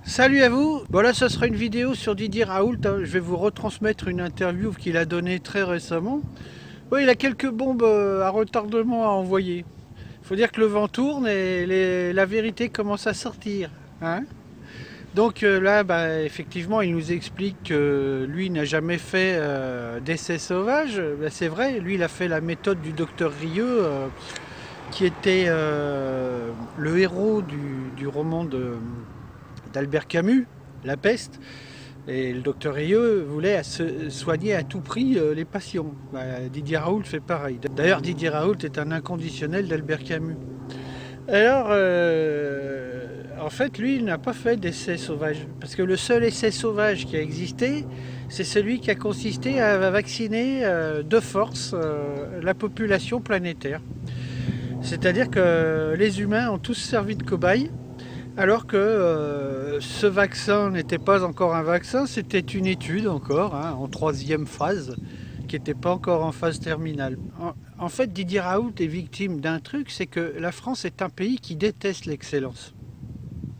Salut à vous. Voilà, ça sera une vidéo sur Didier Raoult. Je vais vous retransmettre une interview qu'il a donnée très récemment. Oui, il a quelques bombes à retardement à envoyer. Il faut dire que le vent tourne et la vérité commence à sortir, hein. Donc là, effectivement, il nous explique que lui n'a jamais fait d'essai sauvage. C'est vrai, lui, il a fait la méthode du docteur Rieu, qui était le héros du roman d'Albert Camus, La peste. Et le docteur Rieu voulait soigner à tout prix les patients. Didier Raoult fait pareil. D'ailleurs, Didier Raoult est un inconditionnel d'Albert Camus. Alors, en fait, lui, il n'a pas fait d'essai sauvage. Parce que le seul essai sauvage qui a existé, c'est celui qui a consisté à vacciner de force la population planétaire. C'est-à-dire que les humains ont tous servi de cobayes, alors que ce vaccin n'était pas encore un vaccin, c'était une étude encore, hein, en troisième phase, qui n'était pas encore en phase terminale. En fait, Didier Raoult est victime d'un truc, c'est que la France est un pays qui déteste l'excellence.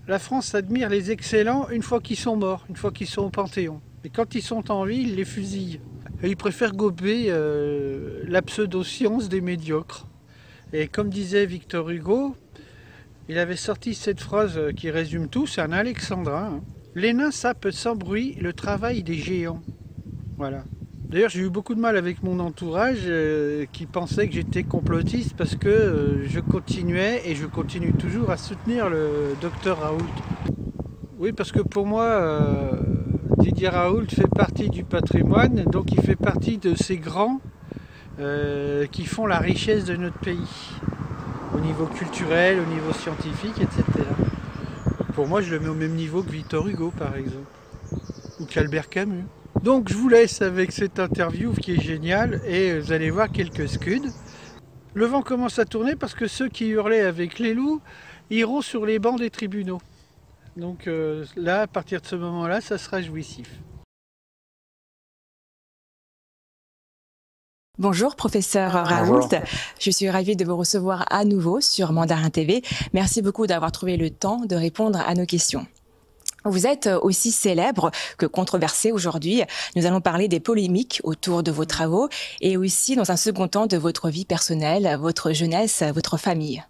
La France admire les excellents une fois qu'ils sont morts, une fois qu'ils sont au Panthéon. Et quand ils sont en vie, ils les fusillent. Et ils préfèrent gober la pseudo-science des médiocres. Et comme disait Victor Hugo, il avait sorti cette phrase qui résume tout, c'est un alexandrin. Les nains sapent sans bruit le travail des géants. Voilà. D'ailleurs, j'ai eu beaucoup de mal avec mon entourage qui pensait que j'étais complotiste parce que je continuais et je continue toujours à soutenir le docteur Raoult. Oui, parce que pour moi, Didier Raoult fait partie du patrimoine, donc il fait partie de ces grands qui font la richesse de notre pays. Au niveau culturel, au niveau scientifique, etc. Pour moi, je le mets au même niveau que Victor Hugo, par exemple, ou qu'Albert Camus. Donc, je vous laisse avec cette interview qui est géniale, et vous allez voir quelques scuds. Le vent commence à tourner parce que ceux qui hurlaient avec les loups iront sur les bancs des tribunaux. Donc là, à partir de ce moment-là, ça sera jouissif. Bonjour, professeur Raoult. Je suis ravie de vous recevoir à nouveau sur Mandarin TV. Merci beaucoup d'avoir trouvé le temps de répondre à nos questions. Vous êtes aussi célèbre que controversé aujourd'hui. Nous allons parler des polémiques autour de vos travaux et aussi, dans un second temps, de votre vie personnelle, votre jeunesse, votre famille.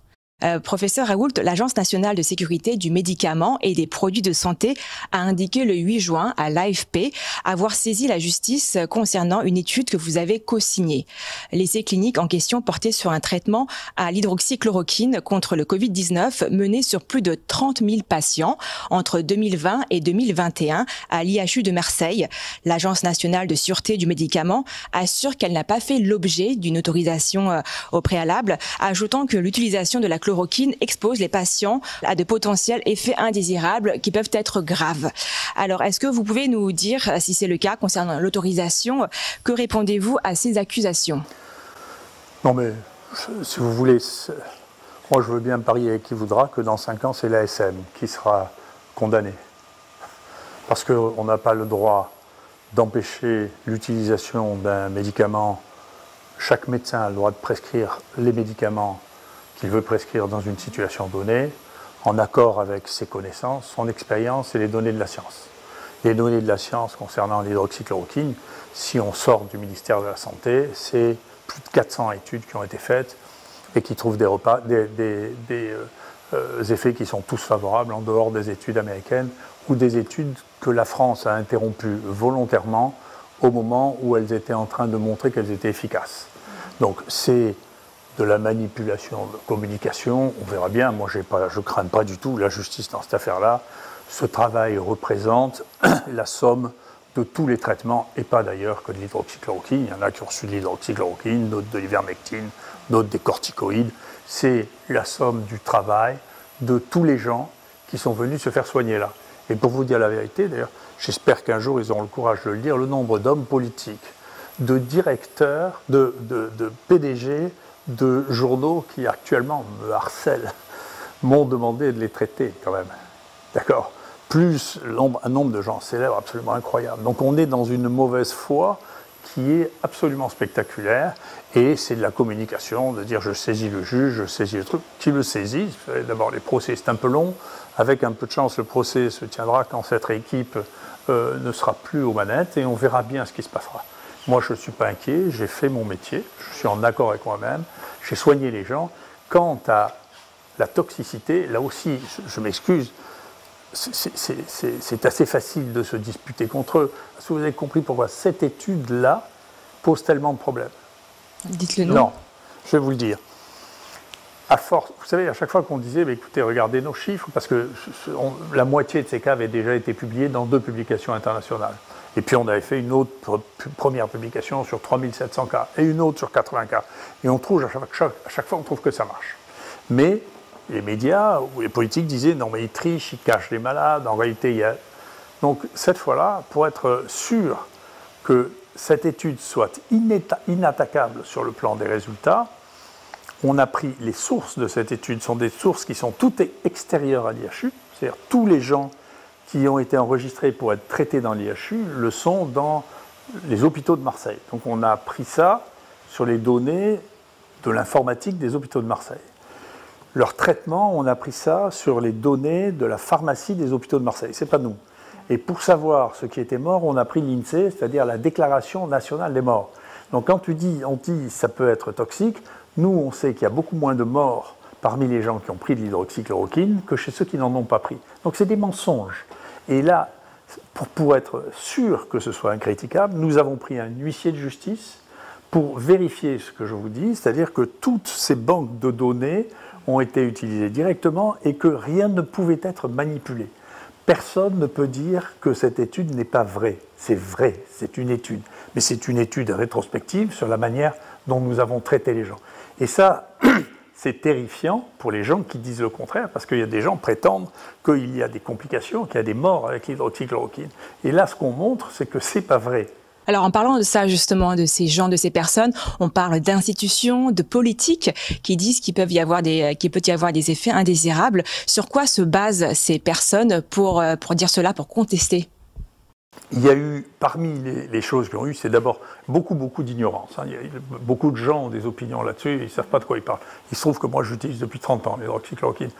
Professeur Raoult, l'Agence nationale de sécurité du médicament et des produits de santé a indiqué le 8 juin à l'AFP avoir saisi la justice concernant une étude que vous avez co-signée. L'essai clinique en question portait sur un traitement à l'hydroxychloroquine contre le Covid-19 mené sur plus de 30 000 patients entre 2020 et 2021 à l'IHU de Marseille. L'Agence nationale de sûreté du médicament assure qu'elle n'a pas fait l'objet d'une autorisation au préalable, ajoutant que l'utilisation de la chloroquine expose les patients à de potentiels effets indésirables qui peuvent être graves. Alors, est-ce que vous pouvez nous dire, si c'est le cas concernant l'autorisation, que répondez-vous à ces accusations? Non mais, si vous voulez, moi je veux bien parier avec qui voudra que dans 5 ans, c'est l'ASM qui sera condamné. Parce qu'on n'a pas le droit d'empêcher l'utilisation d'un médicament. Chaque médecin a le droit de prescrire les médicaments qu'il veut prescrire dans une situation donnée, en accord avec ses connaissances, son expérience et les données de la science. Les données de la science concernant l'hydroxychloroquine, si on sort du ministère de la Santé, c'est plus de 400 études qui ont été faites et qui trouvent des effets qui sont tous favorables en dehors des études américaines ou des études que la France a interrompues volontairement au moment où elles étaient en train de montrer qu'elles étaient efficaces. Donc c'est de la manipulation de communication, on verra bien. Moi, je ne crains pas du tout la justice dans cette affaire-là. Ce travail représente la somme de tous les traitements, et pas d'ailleurs que de l'hydroxychloroquine. Il y en a qui ont reçu de l'hydroxychloroquine, d'autres de l'ivermectine, d'autres des corticoïdes. C'est la somme du travail de tous les gens qui sont venus se faire soigner là. Et pour vous dire la vérité, d'ailleurs, j'espère qu'un jour ils auront le courage de le dire, le nombre d'hommes politiques, de directeurs, de PDG, de journaux qui actuellement me harcèlent, m'ont demandé de les traiter quand même. D'accord ? Plus un nombre de gens célèbres absolument incroyable. Donc on est dans une mauvaise foi qui est absolument spectaculaire, et c'est de la communication, de dire je saisis le juge, je saisis le truc, qui le saisit. D'abord les procès c'est un peu long, avec un peu de chance le procès se tiendra quand cette équipe ne sera plus aux manettes, et on verra bien ce qui se passera. Moi je ne suis pas inquiet, j'ai fait mon métier, je suis en accord avec moi-même, j'ai soigné les gens. Quant à la toxicité, là aussi je m'excuse, c'est assez facile de se disputer contre eux. Est-ce que vous avez compris pourquoi cette étude-là pose tellement de problèmes? Dites-le non. Non, je vais vous le dire. À force, vous savez, à chaque fois qu'on disait, écoutez, regardez nos chiffres, parce que la moitié de ces cas avaient déjà été publiés dans 2 publications internationales. Et puis on avait fait une autre première publication sur 3700 cas, et une autre sur 80 cas. Et on trouve, à chaque fois, on trouve que ça marche. Mais les médias ou les politiques disaient non mais ils trichent, ils cachent les malades, en réalité il y a... Donc cette fois-là, pour être sûr que cette étude soit inattaquable sur le plan des résultats, on a pris les sources de cette étude, sont des sources qui sont toutes extérieures à l'IHU, c'est-à-dire tous les gens qui ont été enregistrés pour être traités dans l'IHU le sont dans les hôpitaux de Marseille. Donc on a pris ça sur les données de l'informatique des hôpitaux de Marseille. Leur traitement, on a pris ça sur les données de la pharmacie des hôpitaux de Marseille. Ce n'est pas nous. Et pour savoir ce qui était mort, on a pris l'INSEE, c'est-à-dire la Déclaration nationale des morts. Donc quand on dit ça peut être toxique, nous on sait qu'il y a beaucoup moins de morts parmi les gens qui ont pris de l'hydroxychloroquine que chez ceux qui n'en ont pas pris. Donc c'est des mensonges. Et là, pour être sûr que ce soit incriticable, nous avons pris un huissier de justice pour vérifier ce que je vous dis, c'est-à-dire que toutes ces banques de données ont été utilisées directement et que rien ne pouvait être manipulé. Personne ne peut dire que cette étude n'est pas vraie. C'est vrai, c'est une étude. Mais c'est une étude rétrospective sur la manière dont nous avons traité les gens. Et ça, c'est terrifiant pour les gens qui disent le contraire, parce qu'il y a des gens qui prétendent qu'il y a des complications, qu'il y a des morts avec l'hydroxychloroquine. Et là, ce qu'on montre, c'est que ce n'est pas vrai. Alors en parlant de ça justement, de ces gens, de ces personnes, on parle d'institutions, de politiques qui disent qu'il peut y avoir des effets indésirables. Sur quoi se basent ces personnes pour dire cela, pour contester? Il y a eu, parmi les choses qui ont eu, c'est d'abord beaucoup d'ignorance. Beaucoup de gens ont des opinions là-dessus, ils ne savent pas de quoi ils parlent. Il se trouve que moi j'utilise depuis 30 ans l'hydroxychloroquine.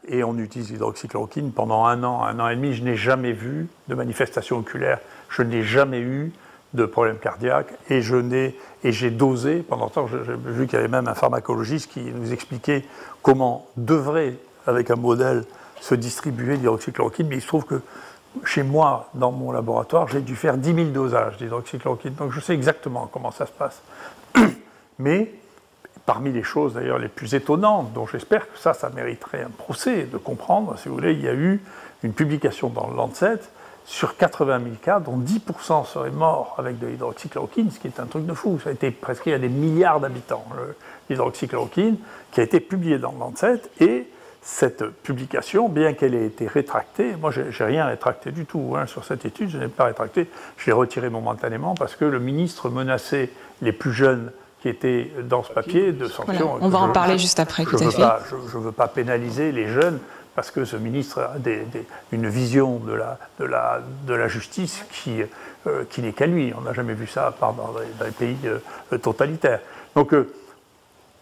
Et on utilise l'hydroxychloroquine pendant un an et demi. Je n'ai jamais vu de manifestation oculaire, je n'ai jamais eu de problème cardiaque, et j'ai dosé, pendant ce temps, j'ai vu qu'il y avait même un pharmacologiste qui nous expliquait comment devrait, avec un modèle, se distribuer l'hydroxychloroquine, mais il se trouve que chez moi, dans mon laboratoire, j'ai dû faire 10 000 dosages d'hydroxychloroquine, donc je sais exactement comment ça se passe. Mais parmi les choses d'ailleurs les plus étonnantes, dont j'espère que ça mériterait un procès de comprendre, si vous voulez, il y a eu une publication dans le Lancet sur 80 000 cas, dont 10% seraient morts avec de l'hydroxychloroquine, ce qui est un truc de fou. Ça a été prescrit à des milliards d'habitants, l'hydroxychloroquine, qui a été publié dans le Lancet, et cette publication, bien qu'elle ait été rétractée, moi je n'ai rien rétracté du tout sur cette étude, je n'ai pas rétracté, je l'ai retiré momentanément parce que le ministre menaçait les plus jeunes qui étaient dans ce papier de sanctions. Voilà, on va en parler juste après, tout à fait. Je ne veux pas pénaliser les jeunes parce que ce ministre a une vision de la justice qui n'est qu'à lui. On n'a jamais vu ça à part dans les pays totalitaires. Donc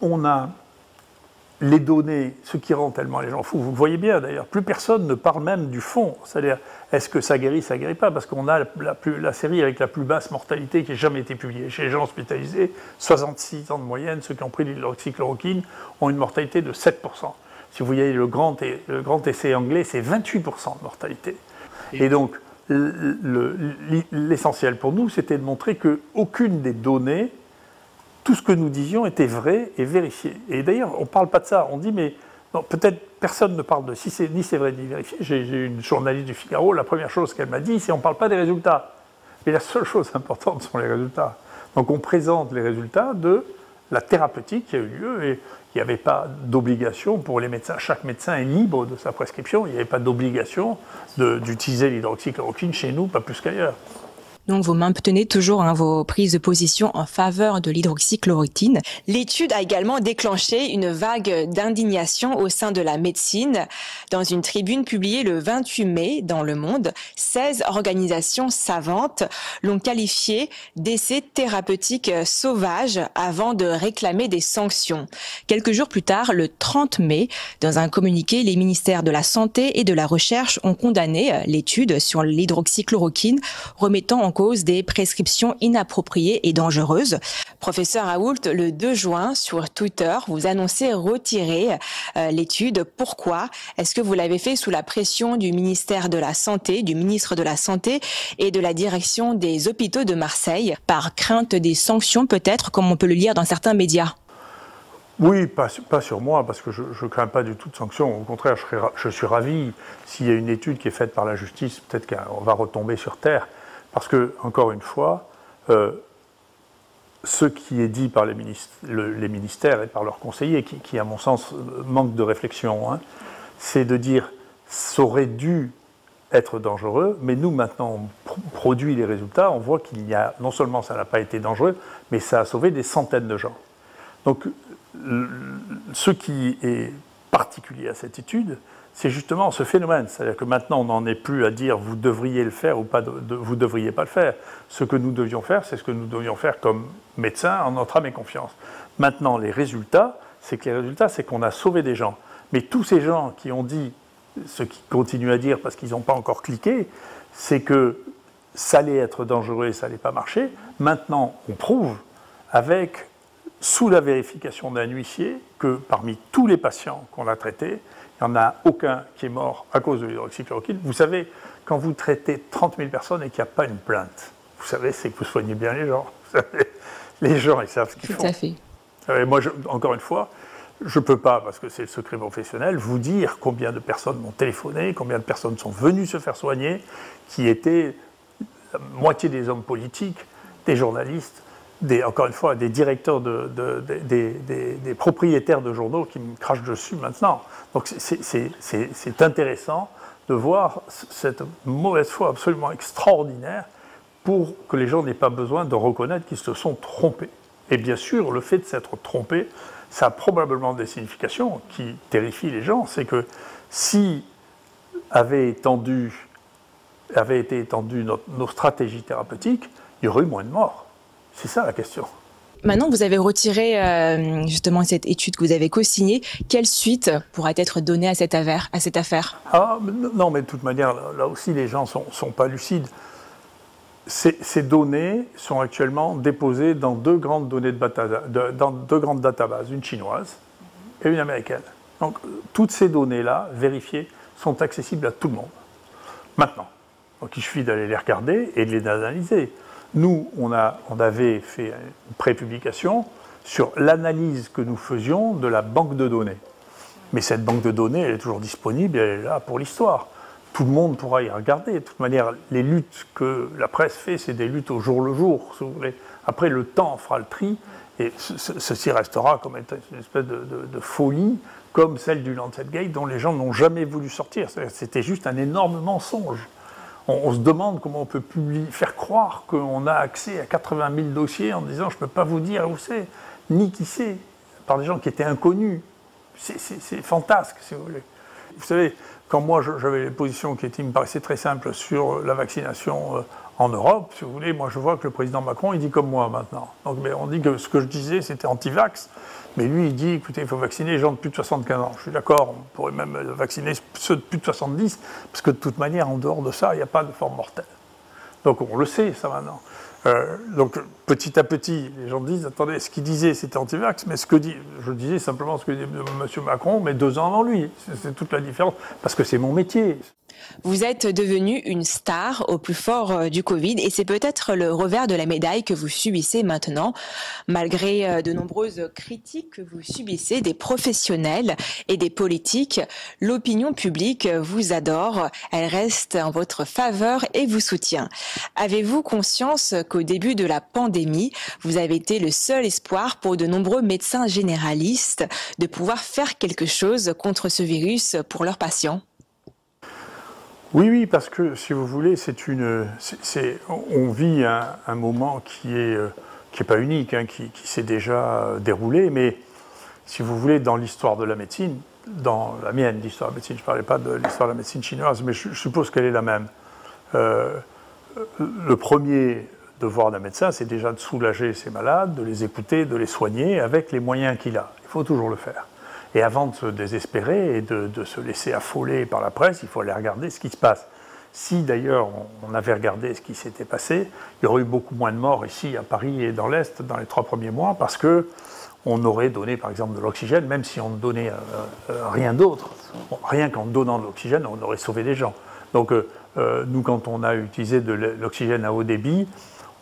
on a les données, ce qui rend tellement les gens fous, vous le voyez bien d'ailleurs, plus personne ne parle même du fond, c'est-à-dire est-ce que ça guérit pas, parce qu'on a la série avec la plus basse mortalité qui ait jamais été publiée. Chez les gens hospitalisés, 66 ans de moyenne, ceux qui ont pris l'hydroxychloroquine ont une mortalité de 7%. Si vous voyez le grand essai anglais, c'est 28% de mortalité. Et donc, l'essentiel pour nous, c'était de montrer qu'aucune des données, tout ce que nous disions était vrai et vérifié. Et d'ailleurs, on ne parle pas de ça. On dit, mais non, peut-être personne ne parle de si c'est ni c'est vrai ni vérifié. J'ai une journaliste du Figaro, la première chose qu'elle m'a dit, c'est on ne parle pas des résultats. Mais la seule chose importante sont les résultats. Donc on présente les résultats de la thérapeutique qui a eu lieu, et il n'y avait pas d'obligation pour les médecins. Chaque médecin est libre de sa prescription. Il n'y avait pas d'obligation d'utiliser l'hydroxychloroquine chez nous, pas plus qu'ailleurs. Donc vous maintenez toujours vos prises de position en faveur de l'hydroxychloroquine. L'étude a également déclenché une vague d'indignation au sein de la médecine. Dans une tribune publiée le 28 mai dans Le Monde, 16 organisations savantes l'ont qualifié d'essai thérapeutique sauvage avant de réclamer des sanctions. Quelques jours plus tard, le 30 mai, dans un communiqué, les ministères de la Santé et de la Recherche ont condamné l'étude sur l'hydroxychloroquine, remettant en cause des prescriptions inappropriées et dangereuses. Professeur Raoult, le 2 juin, sur Twitter, vous annoncez retirer l'étude. Pourquoi? Est-ce que vous l'avez fait sous la pression du ministère de la Santé, du ministre de la Santé et de la direction des hôpitaux de Marseille, par crainte des sanctions peut-être, comme on peut le lire dans certains médias? Oui, pas sur moi, parce que je ne crains pas du tout de sanctions. Au contraire, je suis ravi. S'il y a une étude qui est faite par la justice, peut-être qu'on va retomber sur terre. Parce que, encore une fois, ce qui est dit par les ministères et par leurs conseillers, qui à mon sens manque de réflexion, c'est de dire ça aurait dû être dangereux, mais nous maintenant on produit les résultats, on voit qu'il y a, non seulement ça n'a pas été dangereux, mais ça a sauvé des centaines de gens. Donc ce qui est particulier à cette étude, c'est justement ce phénomène. C'est-à-dire que maintenant, on n'en est plus à dire vous devriez le faire ou pas, vous ne devriez pas le faire. Ce que nous devions faire, c'est ce que nous devions faire comme médecins en notre âme et confiance. Maintenant, les résultats, c'est qu'on a sauvé des gens. Mais tous ces gens qui ont dit, ce qu'ils continuent à dire parce qu'ils n'ont pas encore cliqué, c'est que ça allait être dangereux et ça n'allait pas marcher. Maintenant, on prouve avec, sous la vérification d'un huissier, que parmi tous les patients qu'on a traités, il n'y en a aucun qui est mort à cause de l'hydroxychloroquine. Vous savez, quand vous traitez 30 000 personnes et qu'il n'y a pas une plainte, vous savez, c'est que vous soignez bien les gens. Vous savez, les gens, ils savent ce qu'ils font. Tout à fait. Moi, encore une fois, je ne peux pas, parce que c'est le secret professionnel, vous dire combien de personnes m'ont téléphoné, combien de personnes sont venues se faire soigner, qui étaient la moitié des hommes politiques, des journalistes, encore une fois, des directeurs, des propriétaires de journaux qui me crachent dessus maintenant. Donc c'est intéressant de voir cette mauvaise foi absolument extraordinaire pour que les gens n'aient pas besoin de reconnaître qu'ils se sont trompés. Et bien sûr, le fait de s'être trompé, ça a probablement des significations qui terrifient les gens. C'est que si avaient été étendues nos stratégies thérapeutiques, il y aurait eu moins de morts. C'est ça la question. Maintenant, vous avez retiré justement cette étude que vous avez co-signée. Quelle suite pourrait être donnée à cette affaire? Non, mais de toute manière, là aussi, les gens ne sont pas lucides. Ces données sont actuellement déposées dans deux grandes databases, une chinoise et une américaine. Donc, toutes ces données-là, vérifiées, sont accessibles à tout le monde. Maintenant, donc il suffit d'aller les regarder et de les analyser. Nous, on avait fait une prépublication sur l'analyse que nous faisions de la banque de données. Mais cette banque de données, elle est toujours disponible, elle est là pour l'histoire. Tout le monde pourra y regarder. De toute manière, les luttes que la presse fait, c'est des luttes au jour le jour, si vous voulez. Après, le temps fera le tri, et ceci restera comme une espèce de folie, comme celle du Lancetgate, dont les gens n'ont jamais voulu sortir. C'était juste un énorme mensonge. On se demande comment on peut faire croire qu'on a accès à 80 000 dossiers en disant « je ne peux pas vous dire où c'est, ni qui c'est », par des gens qui étaient inconnus. C'est fantasque, si vous voulez. Vous savez, quand moi j'avais les positions qui me paraissaient très simples sur la vaccination en Europe, si vous voulez, moi je vois que le président Macron, il dit comme moi maintenant. Donc, mais on dit que ce que je disais, c'était anti-vax, mais lui, il dit, écoutez, il faut vacciner les gens de plus de 75 ans. Je suis d'accord, on pourrait même vacciner ceux de plus de 70, parce que de toute manière, en dehors de ça, il n'y a pas de forme mortelle. Donc on le sait, ça maintenant. Donc petit à petit, les gens disent, attendez, ce qu'il disait, c'était anti-vax, mais je disais simplement ce que dit M. Macron, mais 2 ans avant lui. C'est toute la différence, parce que c'est mon métier. Vous êtes devenu une star au plus fort du Covid et c'est peut-être le revers de la médaille que vous subissez maintenant. Malgré de nombreuses critiques que vous subissez des professionnels et des politiques, l'opinion publique vous adore, elle reste en votre faveur et vous soutient. Avez-vous conscience qu'au début de la pandémie, vous avez été le seul espoir pour de nombreux médecins généralistes de pouvoir faire quelque chose contre ce virus pour leurs patients ? Oui, parce que, si vous voulez, on vit un moment qui est pas unique, hein, qui s'est déjà déroulé, mais, si vous voulez, dans l'histoire de la médecine, dans la mienne, l'histoire de la médecine, je ne parlais pas de l'histoire de la médecine chinoise, mais je suppose qu'elle est la même. Le premier devoir d'un médecin, c'est déjà de soulager ses malades, de les écouter, de les soigner avec les moyens qu'il a. Il faut toujours le faire. Et avant de se désespérer et de se laisser affoler par la presse, il faut aller regarder ce qui se passe. Si d'ailleurs on avait regardé ce qui s'était passé, il y aurait eu beaucoup moins de morts ici à Paris et dans l'Est dans les 3 premiers mois, parce qu'on aurait donné par exemple de l'oxygène, même si on ne donnait rien d'autre. Rien qu'en donnant de l'oxygène, on aurait sauvé des gens. Donc nous, quand on a utilisé de l'oxygène à haut débit,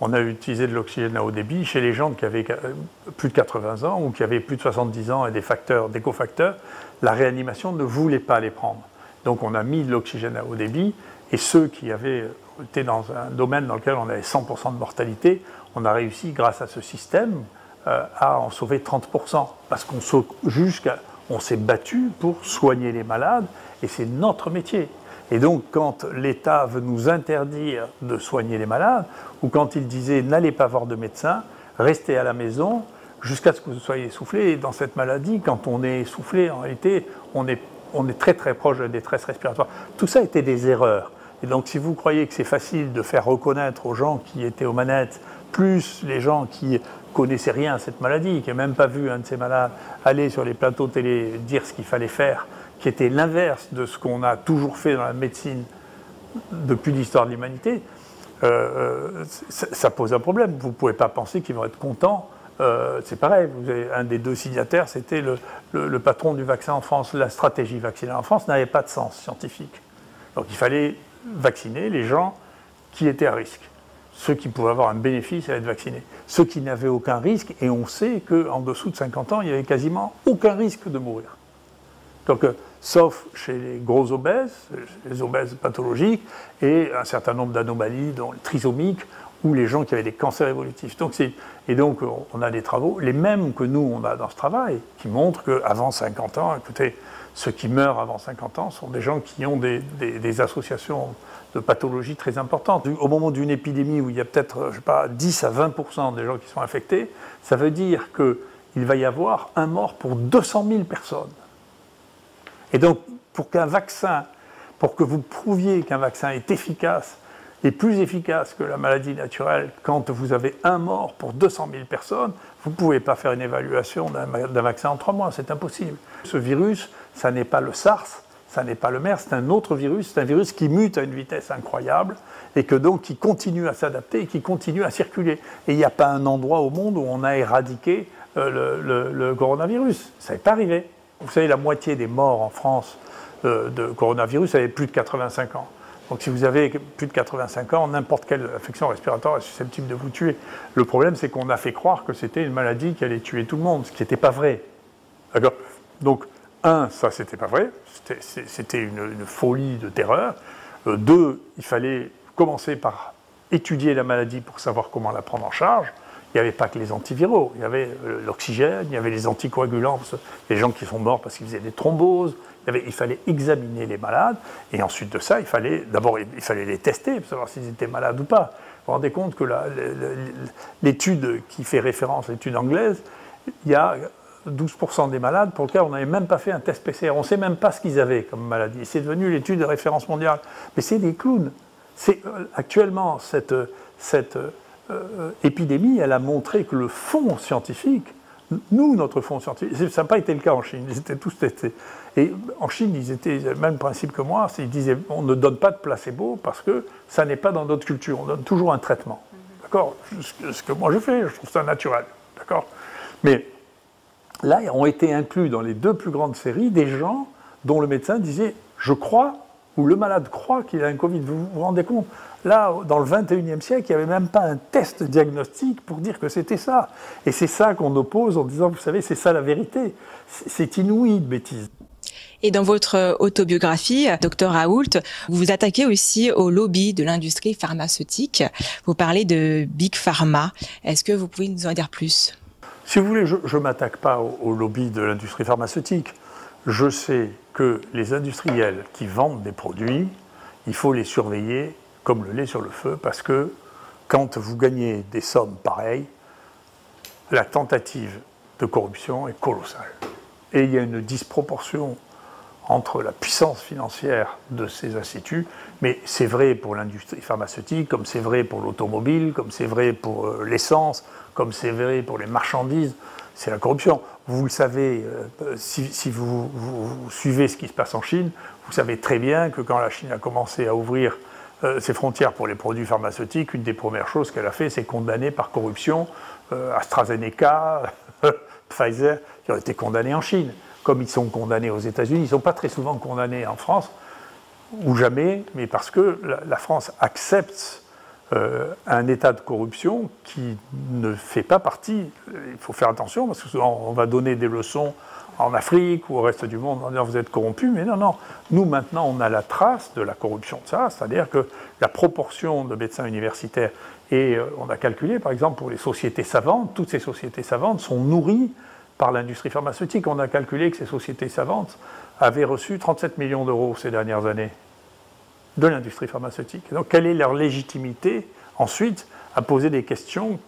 on a utilisé de l'oxygène à haut débit chez les gens qui avaient plus de 80 ans ou qui avaient plus de 70 ans et des cofacteurs. La réanimation ne voulait pas les prendre. Donc on a mis de l'oxygène à haut débit, et ceux qui avaient été dans un domaine dans lequel on avait 100% de mortalité, on a réussi, grâce à ce système, à en sauver 30%. Parce qu'on s'est battu pour soigner les malades, et c'est notre métier. Et donc, quand l'État veut nous interdire de soigner les malades, ou quand il disait « n'allez pas voir de médecin, restez à la maison jusqu'à ce que vous soyez essoufflé », et dans cette maladie, quand on est essoufflé, en réalité, on est très très proche de la détresse respiratoire. Tout ça était des erreurs. Et donc, si vous croyez que c'est facile de faire reconnaître aux gens qui étaient aux manettes, plus les gens qui connaissaient rien à cette maladie, qui n'avaient même pas vu un de ces malades aller sur les plateaux télé dire ce qu'il fallait faire, qui était l'inverse de ce qu'on a toujours fait dans la médecine depuis l'histoire de l'humanité, ça pose un problème. Vous ne pouvez pas penser qu'ils vont être contents. C'est pareil, un des 2 signataires, c'était le patron du vaccin en France. La stratégie vaccinale en France n'avait pas de sens scientifique. Donc il fallait vacciner les gens qui étaient à risque. Ceux qui pouvaient avoir un bénéfice à être vaccinés. Ceux qui n'avaient aucun risque, et on sait qu'en dessous de 50 ans, il n'y avait quasiment aucun risque de mourir. Donc, sauf chez les gros obèses, les obèses pathologiques, et un certain nombre d'anomalies, dont les trisomiques, ou les gens qui avaient des cancers évolutifs. Et donc, on a des travaux, les mêmes que nous, on a dans ce travail, qui montrent qu'avant 50 ans, écoutez, ceux qui meurent avant 50 ans sont des gens qui ont des associations de pathologies très importantes. Au moment d'une épidémie où il y a peut-être, je sais pas, 10 à 20% des gens qui sont infectés, ça veut dire qu'il va y avoir un mort pour 200 000 personnes. Et donc, pour que vous prouviez qu'un vaccin est efficace, et plus efficace que la maladie naturelle, quand vous avez un mort pour 200 000 personnes, vous ne pouvez pas faire une évaluation d'un vaccin en 3 mois, c'est impossible. Ce virus, ça n'est pas le SARS, ça n'est pas le MERS, c'est un autre virus, c'est un virus qui mute à une vitesse incroyable, et qui continue à s'adapter, et qui continue à circuler. Et il n'y a pas un endroit au monde où on a éradiqué le coronavirus. Ça n'est pas arrivé. Vous savez, la moitié des morts en France de coronavirus avaient plus de 85 ans. Donc si vous avez plus de 85 ans, n'importe quelle infection respiratoire est susceptible de vous tuer. Le problème, c'est qu'on a fait croire que c'était une maladie qui allait tuer tout le monde, ce qui n'était pas vrai. D'accord ? Donc, ça, c'était pas vrai. C'était une folie de terreur. 2, il fallait commencer par étudier la maladie pour savoir comment la prendre en charge. Il n'y avait pas que les antiviraux, il y avait l'oxygène, il y avait les anticoagulants, les gens qui sont morts parce qu'ils faisaient des thromboses. Il fallait examiner les malades, et ensuite de ça, il fallait les tester pour savoir s'ils étaient malades ou pas. Vous vous rendez compte que l'étude qui fait référence, l'étude anglaise, il y a 12% des malades pour lesquels on n'avait même pas fait un test PCR. On ne sait même pas ce qu'ils avaient comme maladie. C'est devenu l'étude de référence mondiale. Mais c'est des clowns. Actuellement, cette épidémie, elle a montré que le fond scientifique, notre fond scientifique, ça n'a pas été le cas en Chine, ils étaient tous testés. Et en Chine, ils étaient le même principe que moi, ils disaient on ne donne pas de placebo parce que ça n'est pas dans notre culture, on donne toujours un traitement. D'accord ? Ce que moi je fais, je trouve ça naturel. D'accord ? Mais là, ont été inclus dans les 2 plus grandes séries des gens dont le médecin disait je crois, ou le malade croit qu'il a un Covid. Vous vous rendez compte ? Là, dans le 21e siècle, il n'y avait même pas un test diagnostique pour dire que c'était ça. Et c'est ça qu'on oppose en disant, vous savez, c'est ça la vérité. C'est inouï de bêtises. Et dans votre autobiographie, Dr Raoult, vous vous attaquez aussi au lobby de l'industrie pharmaceutique. Vous parlez de Big Pharma. Est-ce que vous pouvez nous en dire plus ? Si vous voulez, je ne m'attaque pas au lobby de l'industrie pharmaceutique. Je sais que les industriels qui vendent des produits, il faut les surveiller comme le lait sur le feu, parce que quand vous gagnez des sommes pareilles, la tentative de corruption est colossale. Et il y a une disproportion entre la puissance financière de ces instituts, mais c'est vrai pour l'industrie pharmaceutique, comme c'est vrai pour l'automobile, comme c'est vrai pour l'essence, comme c'est vrai pour les marchandises, c'est la corruption. Vous le savez, si vous suivez ce qui se passe en Chine, vous savez très bien que quand la Chine a commencé à ouvrir ses frontières pour les produits pharmaceutiques, une des premières choses qu'elle a fait, c'est condamner par corruption AstraZeneca, Pfizer, qui ont été condamnés en Chine. Comme ils sont condamnés aux États-Unis, ils ne sont pas très souvent condamnés en France, ou jamais, mais parce que la France accepte un état de corruption qui ne fait pas partie. Il faut faire attention, parce que souvent on va donner des leçons en Afrique ou au reste du monde en disant vous êtes corrompus, mais non, non. Nous, maintenant, on a la trace de la corruption de ça, c'est-à-dire que la proportion de médecins universitaires, et on a calculé, par exemple, pour les sociétés savantes, toutes ces sociétés savantes sont nourries par l'industrie pharmaceutique. On a calculé que ces sociétés savantes avaient reçu 37 millions d'euros ces dernières années de l'industrie pharmaceutique. Donc, quelle est leur légitimité, ensuite, à poser des questions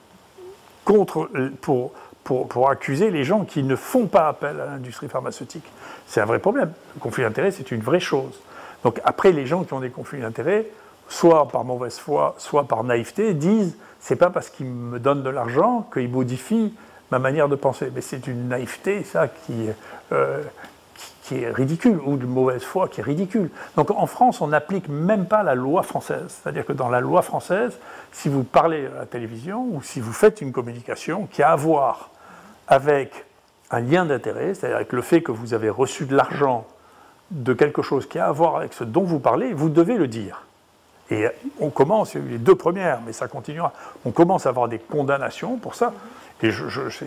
pour accuser les gens qui ne font pas appel à l'industrie pharmaceutique? C'est un vrai problème. Le conflit d'intérêts, c'est une vraie chose. Donc, après, les gens qui ont des conflits d'intérêts, soit par mauvaise foi, soit par naïveté, disent « c'est pas parce qu'ils me donnent de l'argent qu'ils modifient ma manière de penser ». Mais c'est une naïveté, ça, qui est ridicule, ou de mauvaise foi qui est ridicule. Donc en France, on n'applique même pas la loi française. C'est-à-dire que dans la loi française, si vous parlez à la télévision, ou si vous faites une communication qui a à voir avec un lien d'intérêt, c'est-à-dire avec le fait que vous avez reçu de l'argent de quelque chose qui a à voir avec ce dont vous parlez, vous devez le dire. Et on commence, il y a eu les deux premières, mais ça continuera, on commence à avoir des condamnations pour ça. Et c'est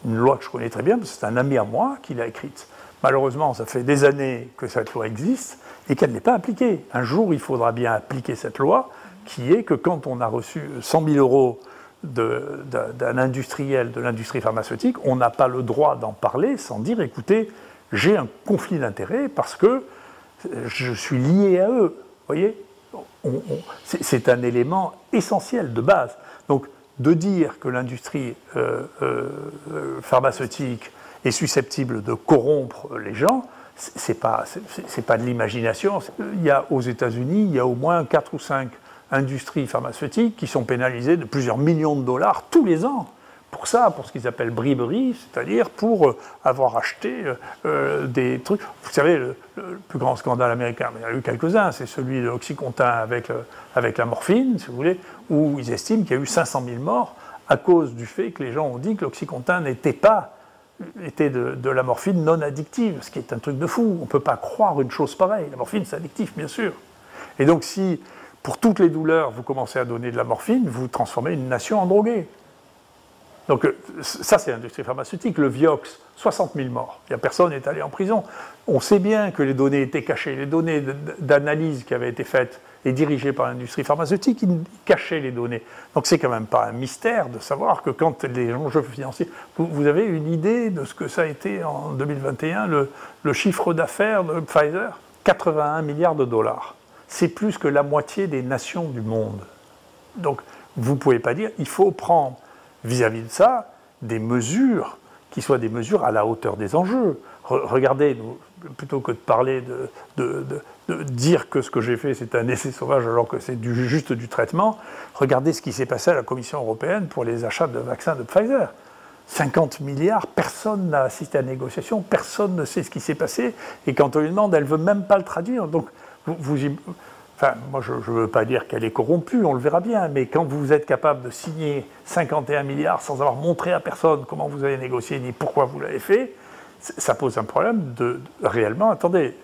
une loi que je connais très bien, parce que c'est un ami à moi qui l'a écrite. Malheureusement, ça fait des années que cette loi existe et qu'elle n'est pas appliquée. Un jour, il faudra bien appliquer cette loi, qui est que quand on a reçu 100 000 euros d'un industriel de l'industrie pharmaceutique, on n'a pas le droit d'en parler sans dire, écoutez, j'ai un conflit d'intérêts parce que je suis lié à eux. Vous voyez, c'est un élément essentiel de base. Donc, de dire que l'industrie pharmaceutique est susceptible de corrompre les gens, c'est pas de l'imagination. Il y a aux États-Unis, il y a au moins 4 ou 5 industries pharmaceutiques qui sont pénalisées de plusieurs millions de dollars tous les ans. Pour ça, pour ce qu'ils appellent briberie, c'est-à-dire pour avoir acheté des trucs. Vous savez, le plus grand scandale américain, mais il y en a eu quelques-uns, c'est celui de l'Oxycontin avec la morphine, si vous voulez, où ils estiment qu'il y a eu 500 000 morts à cause du fait que les gens ont dit que l'Oxycontin était de la morphine non addictive, ce qui est un truc de fou. On ne peut pas croire une chose pareille. La morphine, c'est addictif, bien sûr. Et donc, si pour toutes les douleurs, vous commencez à donner de la morphine, vous transformez une nation en droguée. Donc ça, c'est l'industrie pharmaceutique. Le Vioxx, 60 000 morts. Il n'y a personne qui est allé en prison. On sait bien que les données étaient cachées. Les données d'analyse qui avaient été faites et dirigées par l'industrie pharmaceutique, ils cachaient les données. Donc c'est quand même pas un mystère de savoir que quand les enjeux financiers... Vous avez une idée de ce que ça a été en 2021, le chiffre d'affaires de Pfizer? 81 milliards de dollars. C'est plus que la moitié des nations du monde. Donc vous ne pouvez pas dire, il faut prendre vis-à-vis de ça des mesures qui soient des mesures à la hauteur des enjeux. Regardez, plutôt que de parler de dire que ce que j'ai fait c'est un essai sauvage alors que c'est juste du traitement, regardez ce qui s'est passé à la Commission européenne pour les achats de vaccins de Pfizer. 50 milliards, personne n'a assisté à la négociation, personne ne sait ce qui s'est passé, et quand on lui demande, elle ne veut même pas le traduire. Donc, enfin, moi je ne veux pas dire qu'elle est corrompue, on le verra bien, mais quand vous êtes capable de signer 51 milliards sans avoir montré à personne comment vous avez négocié ni pourquoi vous l'avez fait, ça pose un problème de réellement, attendez,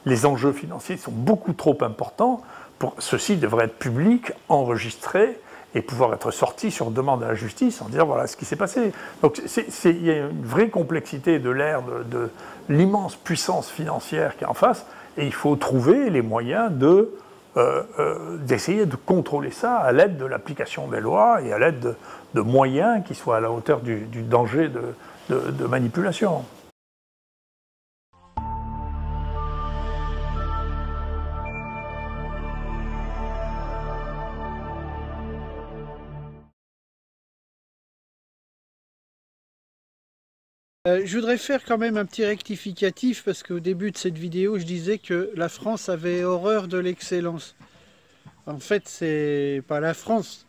les enjeux financiers sont beaucoup trop importants, ceci devrait être public, enregistré, et pouvoir être sorti sur demande à la justice en disant voilà ce qui s'est passé. Donc il y a une vraie complexité de l'ère de l'immense puissance financière qui est en face, et il faut trouver les moyens d'essayer de contrôler ça à l'aide de l'application des lois et à l'aide de moyens qui soient à la hauteur du danger de manipulation. Je voudrais faire quand même un petit rectificatif parce qu'au début de cette vidéo, je disais que la France avait horreur de l'excellence. En fait, c'est pas la France,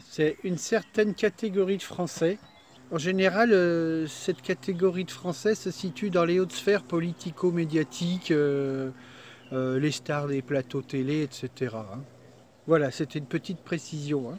c'est une certaine catégorie de Français. En général, cette catégorie de Français se situe dans les hautes sphères politico-médiatiques, les stars des plateaux télé, etc. Voilà, c'était une petite précision.